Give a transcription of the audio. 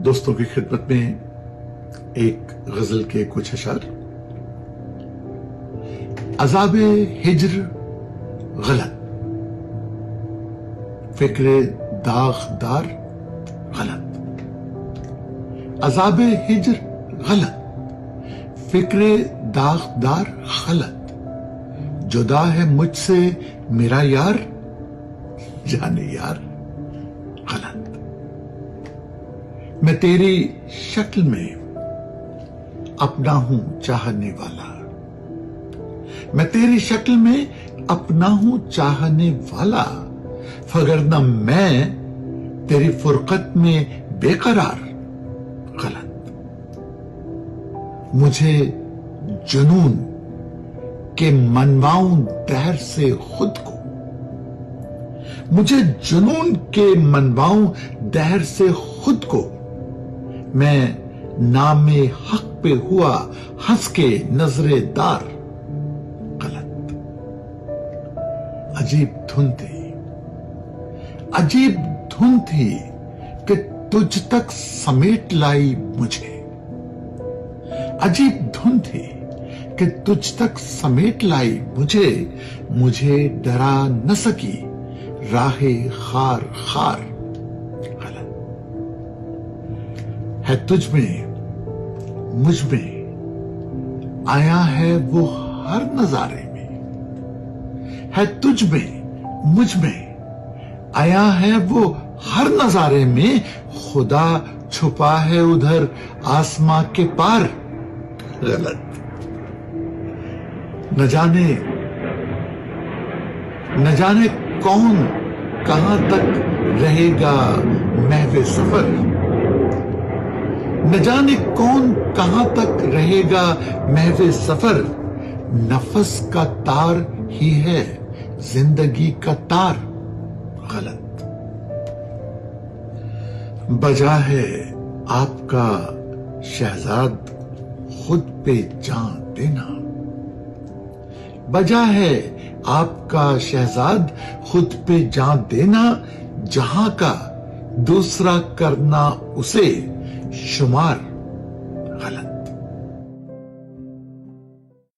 دوستوں کی خدمت میں ایک غزل کے کچھ اشعار۔ عذاب ہجر غلط، فکر داغدار غلط۔ عذاب ہجر غلط، فکر داغدار غلط۔ جدا ہے مجھ سے میرا یار، جانے یار غلط۔ میں تیری شکل میں اپنا ہوں چاہنے والا، میں تیری شکل میں اپنا ہوں چاہنے والا، فگرنہ میں تیری فرقت میں بے قرار غلط۔ مجھے جنون کہ منواؤں دہر سے خود کو، مجھے جنون کے منواؤں دہر سے خود کو، میں نام حق پہ ہوا ہنس کے نظر دار غلط۔ عجیب دھن تھی، عجیب دھن تھی کہ تجھ تک سمیٹ لائی مجھے، عجیب دھن تھی کہ تجھ تک سمیٹ لائی مجھے، مجھے ڈرا نہ سکی راہ خار خار غلط۔ ہے تجھ میں مجھ میں آیا ہے وہ ہر نظارے میں، ہے تجھ میں مجھ میں آیا ہے وہ ہر نظارے میں، خدا چھپا ہے ادھر آسماں کے پار غلط۔ نہ جانے کون کہاں تک رہے گا محو سفر، نہ جانے کون کہاں تک رہے گا محو سفر، نفس کا تار ہی ہے زندگی کا تار غلط۔ بجا ہے آپ کا شہزاد خود پہ جان دینا، بجا ہے آپ کا شہزاد خود پہ جان دینا، جہاں کا دوسرا کرنا اسے شمار